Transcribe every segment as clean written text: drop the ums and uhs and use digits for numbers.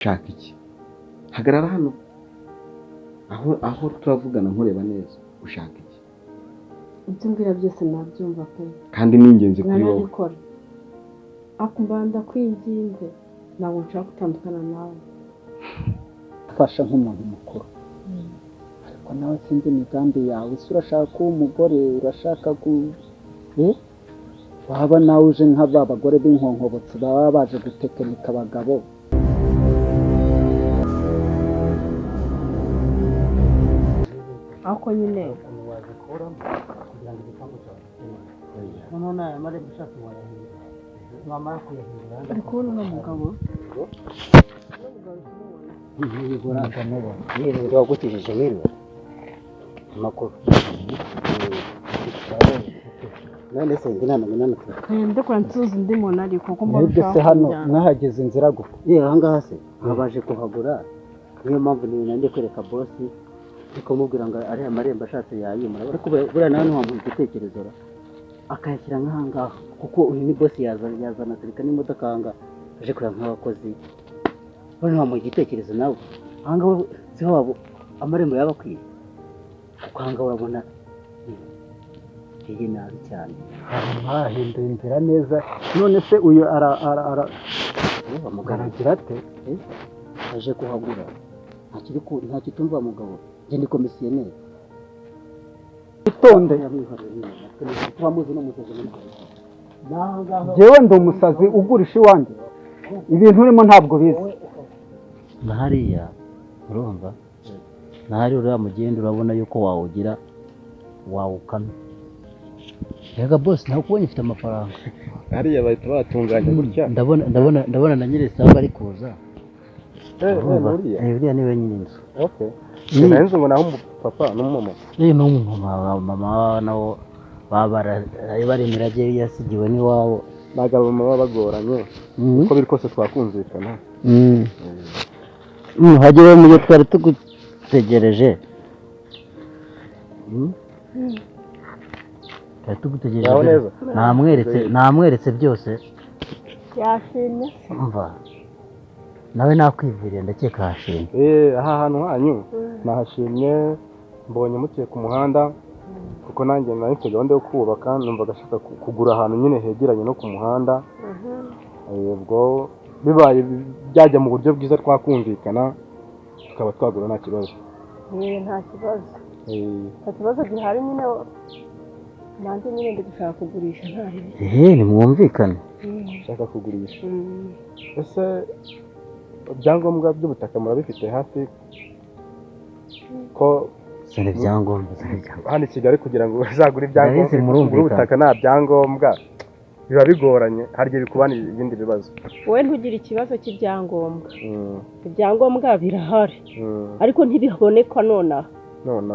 Ushaka iki? Hagarara hano. Aho turavugana nkureba neza. Ushaka iki? Ibyo mbwira byose nabyumva pe. Kandi ni ingenzi kuri wowe. Narabikora. Akumbanda kwinginze. Ntabwo nshaka gutandukana nawe. Fasha nk'umuntu mukuru. Ariko nawe sinzi imigambi yawe. Ese urashaka kuba umugore, urashaka waba nawe uje nk'aba bagore b'inkonkobotsi baba baje gutekinika abagabo. Ako nyine Waje kuramo kugira ngo igipangu cyawe giteye. None amare gushaka wayahindura. Wamara kuyahindura. uri kubona uno mugabo? Yiguranga nabo. Yiri wagukijije wiriwe. Makuru. None se ndinana none. Ndekora nsuza ndi muntu ariko ko mbona Nibyo se hano mwahageze inzira gute? Ahangaha se abaje kuhagura niyo mpamvu ninde kwereka boss ariko mubwira ngo ari amarembo ashatse yayimura ariko buriya nawe ntiwamuha igitekerezo akayashyira nk'ahangaha kuko uyu ni boss yazana serika n'imodoka ahangaha aje kureba nk'abakozi buriya ntiwamuha igitekerezo nawe ahangaha siho wabo amarembo yaba akwiye kuko ahangaha urabona iyi nabi cyane mwahinduye inzira neza. None se uyu bamugaragara ate? aje kuhagura nta kitumva mugabo je ndi komisiyoneri Itonde. Jewe ndi umusazi ugurisha iwanjye. Ibintu urimo ntabwo bizi. Nahariya urumva nahari uriya mugenda urabona yuko wawugira wawukamye yega boss ntabwo kubonye ufite amafaranga Hariya bahita batunganya gutya. ndabona na nyiri samba ari kuza Uriya niwe nyine inzu. Okay. Sinanze ngo naho papa n'umama. Mama nawo bari imirage yasigiwe n'iwabo. Bagabo mama bagoranye. Uko biri kose twakumvikana. Hagiye mu gihe twari tugutegereje. Tugutegereje. Namweretse byose. Yashimye. Umva. Nawe nakwiviriye ndakeka hashimye. Aha hantu hanyu nahashimye mbonye mutiye ku muhanda kuko nanjye nari mfite gahunda yo kubaka numva gashaka kugura ahantu nyine hegeranye no ku muhanda. Ubwo bibaye byajya mu buryo bwiza twakumvikana tukaba twagura nta kibazo. Nta kibazo. Nta kibazo gihari nyine nanjye nyine ndi gushaka kugurisha ntari. Ni mwumvikane. Ushaka kugurisha. Ese ibyangombwa by'ubutaka murabifite hafi ko sare ibyangombwa hano i Kigali kugira ngo uzagure ibyangombwa by'ubutaka nta byangombwa biba bigoranye harya bikubana ibindi bibazo. Wowe ntugire ikibazo cy'ibyangombwa. Ibyangombwa birahari ariko ntibiboneka nonaha.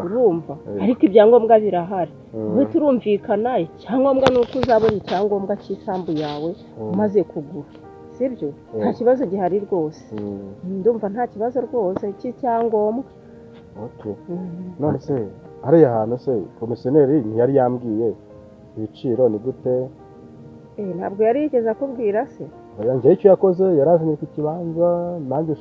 Urumva ariko ibyangombwa birahari. Wowe turumvikana icyangombwa nuko uzabona icyangombwa cy'isambu yawe umaze kugura. Sibyo nta kibazo gihari rwose. Ndumva nta kibazo rwose cy'icyangombwa. None se hariya hantu se komisiyoneri ntiyari yambwiye ibiciro ni gute? Ntabwo yari yigeze akubwira se? Njyewe icyo yakoze yarazanye ku kibanza nanjye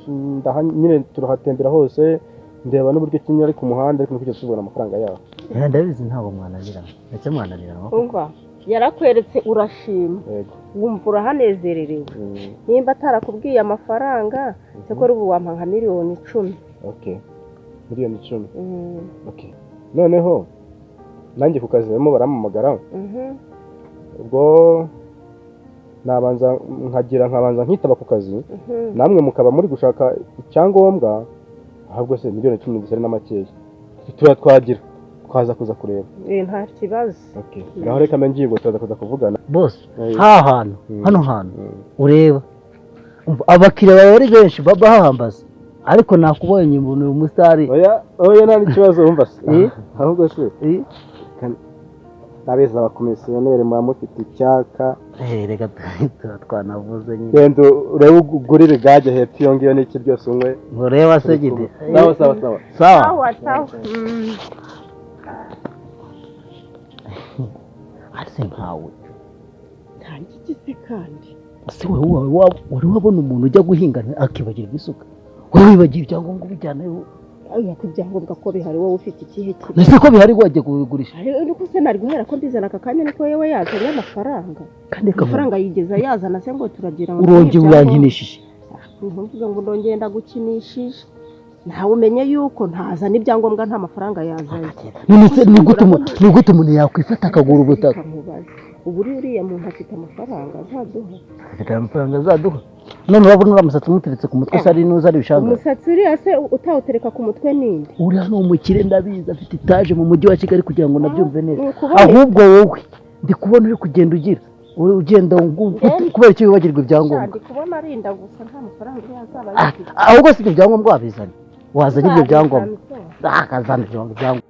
nyine turahatembera hose ndeba n'uburyo kimwe ari ku muhanda ariko nukujya tubona amafaranga yaho. Ndabizi ntabwo mwananirana. Ese mwananirana? Umva yarakweretse urashima. Wumva urahanezererewe. Nimba atarakubwiye amafaranga cyakora ubu wampa nka miliyoni 10. Okay. Miliyoni 10. Okay. Noneho nanjye ku kazi barimo baramamagara. Ubwo nkabanza nkitaba ku kazi. Namwe mukaba muri gushaka icyangombwa ahubwo se miliyoni 10 ndetse n'amakeya. Twagira twaza kuza kureba. Nta kibazo. Okay. Ngaho reka mengiye turaza kuza kuvugana. Boss, hano ureba. Abakiriya bawe ari benshi babahambaza. Ariko nakubonye umuntu umusitari. Oya nta kibazo umva se. Ahubwo se. Nabeza abakomisiyoneri muba mufite icyaka. Reka twanavuze nyine. Genda urebe ugurire gaje hepfo iyo ngiyo n'iki byose umwe. Ureba se gide. Sawa. Ase nkawe. Nta giti kandi. Ase wowe wari wabona umuntu ujya guhinga akibagirwa isuka. wowe wibagiwe ibyangombwa ubijyanayo ariko ibyangombwa ko bihari wowe ufite ikihe kibazo nese ko bihari wajya kubigurisha ariko se nari guhera ko mbizana aka kanya niko yewe yazanye amafaranga kandi amafaranga yigeza yazana se ngo turagira ngo urongeye uyankinishije mvuga ngo ndongeye ndagukinishije ntawe umenye yuko ntazana ibyangombwa nta mafaranga yazanye ni gute umuntu yakwifata akagura ubutaka ubu uriya muntu afite amafaranga azaduha afite amafaranga azaduha none urabona uriya musatsi umuteretse ku mutwe se ari nuza ari bishanga umusatsi uriya se utawutereka ku mutwe ninde uriya ni umukire ndabizi afite itaje mu mujyi wa Kigali kugira ngo nabyumve neza ahubwo wowe ndi kubona uri kugenda ugira ugenda kubera icyo wibagirwa ibyangombwa ndi kubona arinda gusa nta mafaranga yazaba ahubwo si ibyo byangombwa wabizanye wazanye ibyo byangombwa akazana ibyangombwa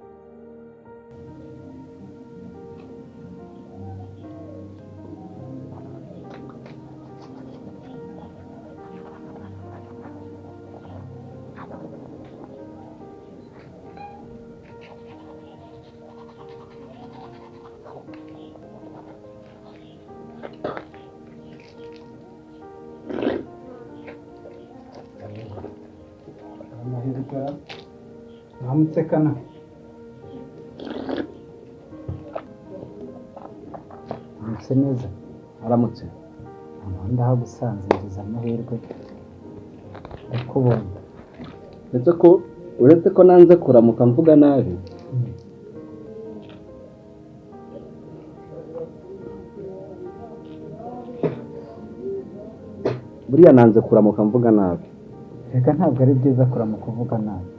ntamutekana aramutse neza aramutse umuhanda hagusanze ngize amahirwe ndakubonye uretse ko nanze kuramuka mvuga nabi buriya nanze kuramuka mvuga nabi reka ntabwo ari byiza kuramuka uvuga nabi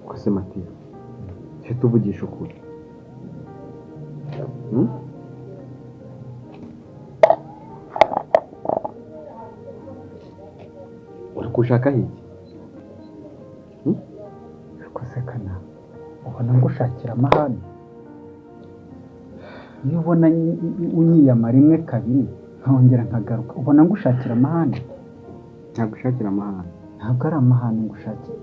kose Matiya cyo tuvugisha ukuri uri kushaka hiki kose kana ubona ngushakira amahane iyo ubona unyiyama rimwe kabiri nkongera nkagaruka ubona ngushakira amahane ntagushakira amahane ntabwo ari amahane ngushakira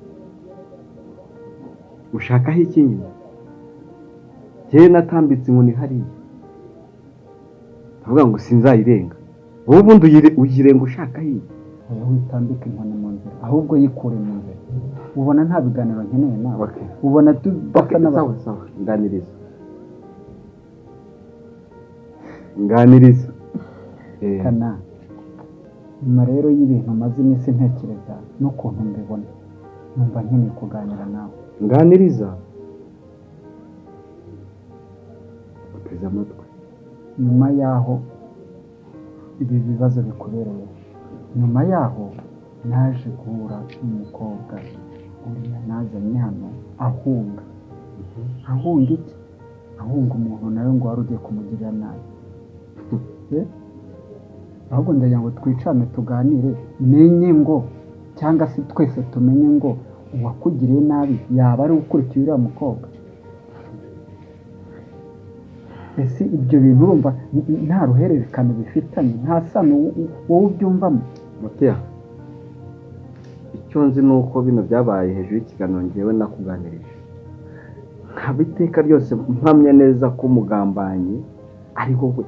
ushakaho iki nyine njyewe natambitse inkoni hariya ndavuga ngo sinzayirenga wowe ubundi uyirenga ushakaho iki oya witambika inkoni mu nzira ahubwo yikure mu nzira ubona nta biganiro nkeneye nawe ubona tudasa n'abantu sawa nganiriza kana nyuma rero y'ibintu maze iminsi ntekereza n'ukuntu mbibona numva nkeneye kuganira nawe nganiriza uteze amatwi nyuma y'aho ibi bibazo bikubereye nyuma y'aho naje guhura n'umukobwa uriya nazanye hano ahunga iki ahunga umuntu nawe ngo wari ugiye kumugirira nabi ahubwo ndagira ngo twicane tuganire menye ngo cyangwa se twese tumenye ngo uwakugiriye nabi yaba ari ukurikiye uriya mukobwa ese ibyo bintu urumva nta ruhererekane bifitanye nta sano wowe ubyumvamo Matiya icyo nzi ni uko bino byabaye hejuru y'ikiganiro ngewe nakuganirije nkaba iteka ryose mpamya neza ko umugambanyi ari wowe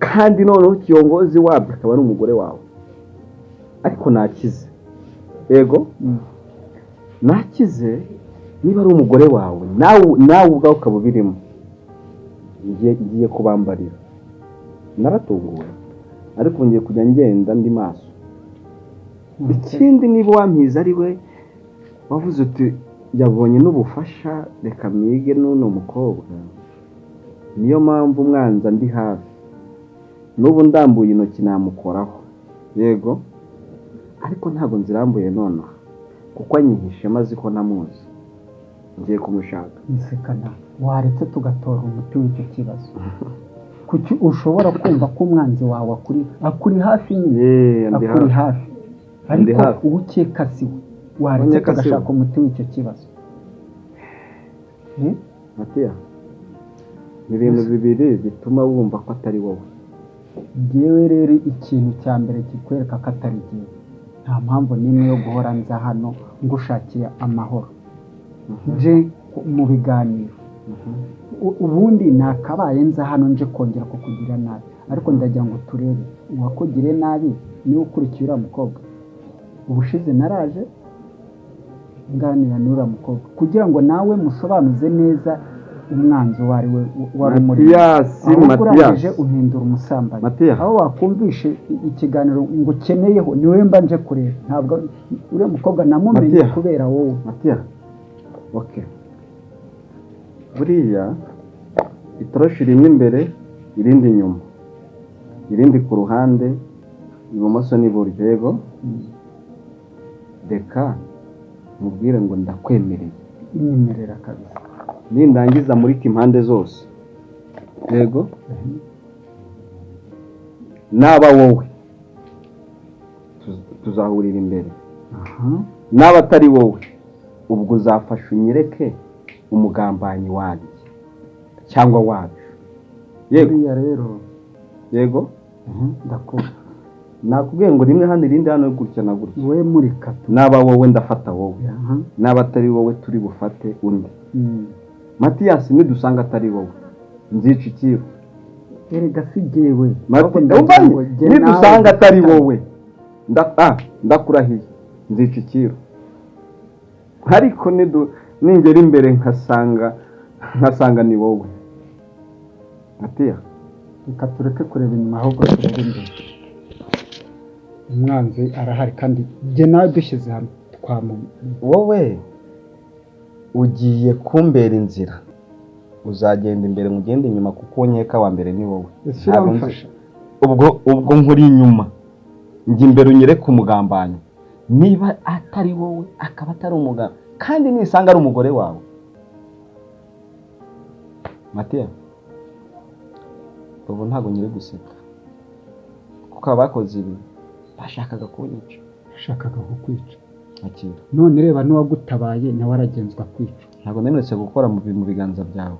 kandi noneho ikiyongozi wabyo akaba ari umugore wawe ariko nakize yego nakize niba ari umugore wawe nawe ubwawe ukaba ubirimo ngiye kubambarira naratunguwe ariko ngiye kujya ngenda ndi maso ikindi niba wampiza ari we wavuze uti yabonye n'ubufasha reka mwige n'uno mukobwa niyo mpamvu umwanza ndi hafi n'ubu ndambuye intoki namukoraho yego ariko ntabwo nzirambuye nonaha kuko anyihishe maze ko namuzi ngiye kumushaka nisekana waretse tugatora umuti w'icyo kibazo kuki ushobora kumva ko umwanzi wawe akuri hafi nyine akuri hafi ariko uwo ukeka si we waretse tugashaka umuti w'icyo kibazo Matiya ni ibintu bibiri bituma wumva ko atari wowe ngewe rero ikintu cya mbere kikwereka ko atari ngewe nta mpamvu n'imwe yo guhora nza hano ngushakira amahoro nje mu biganiro ubundi nakabaye nza hano nje kongera kukugira nabi ariko ndagira ngo turebe uwakugiriye nabi niwe ukurikiye uriya mukobwa. Ubushize naraje nganira n'uriya mukobwa kugira ngo nawe musobanuze neza umwanzi uwo ari we wari umuri. Matiyasi uhindura umusambanyi aho wakumvishe ikiganiro ngo ukeneyeho niwe mba nje kureba, ntabwo uriya mukobwa namumenye kubera wowe. Okay, buriya itoroshi rimwe imbere irindi inyuma, irindi ku ruhande ibumoso n'iburyo. Yego, reka mubwire ngo ndakwemereye. Inyemerera kabisa. Nindangiza muri impande zose. Yego, naba wowe tuzahurira imbere. Naba atari wowe ubwo uzafasha unyereke umugambanyi wanjye cyangwa wacu. Yego rero. Yego, ndakubwira nakubwiye ngo rimwe hano irindi hano gutya na gutya. Wowe muri kato. Naba wowe ndafata wowe, naba atari wowe turi bufate undi. Matiyasi nidusanga atari wowe nzica ikiru. Erega si jewe. Nidusanga atari wowe ndakurahiye nzica ikiru. Ariko ningera imbere nkasanga ni wowe. Matiya, reka tureke kureba inyuma ahubwo turebe imbere. Umwanzi arahari kandi jye nawe dushyize hamwe twamumenya. Wowe ugiye kumbera inzira, uzagenda imbere mugende inyuma kuko nkeka wa mbere ni wowe. Ubwo nkuri inyuma njye imbere unyereke umugambanyi. Niba atari wowe akaba atari umugabo kandi nisanga ari umugore wawe. Matiya, ubu ntabwo nyiri guseka kuko abakoze ibi bashakaga kunyica. Bashakaga kukwica. Akira, none reba n'uwagutabaye nawe aragenzwa kwica. Ntabwo nemeretse gukora mu biganza byawe.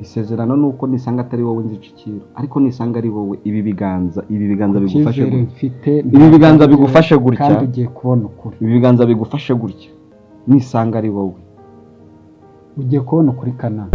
Isezerano nuko nisanga atari wowe nzica ikiru, ariko nisanga ari wowe ibi biganza bigufashe gutya. Ibi biganza bigufashe gutya kandi ugiye kubona ukuri. Ibi biganza bigufashe gutya nisanga ari wowe ugiye kubona ukuri Kanani.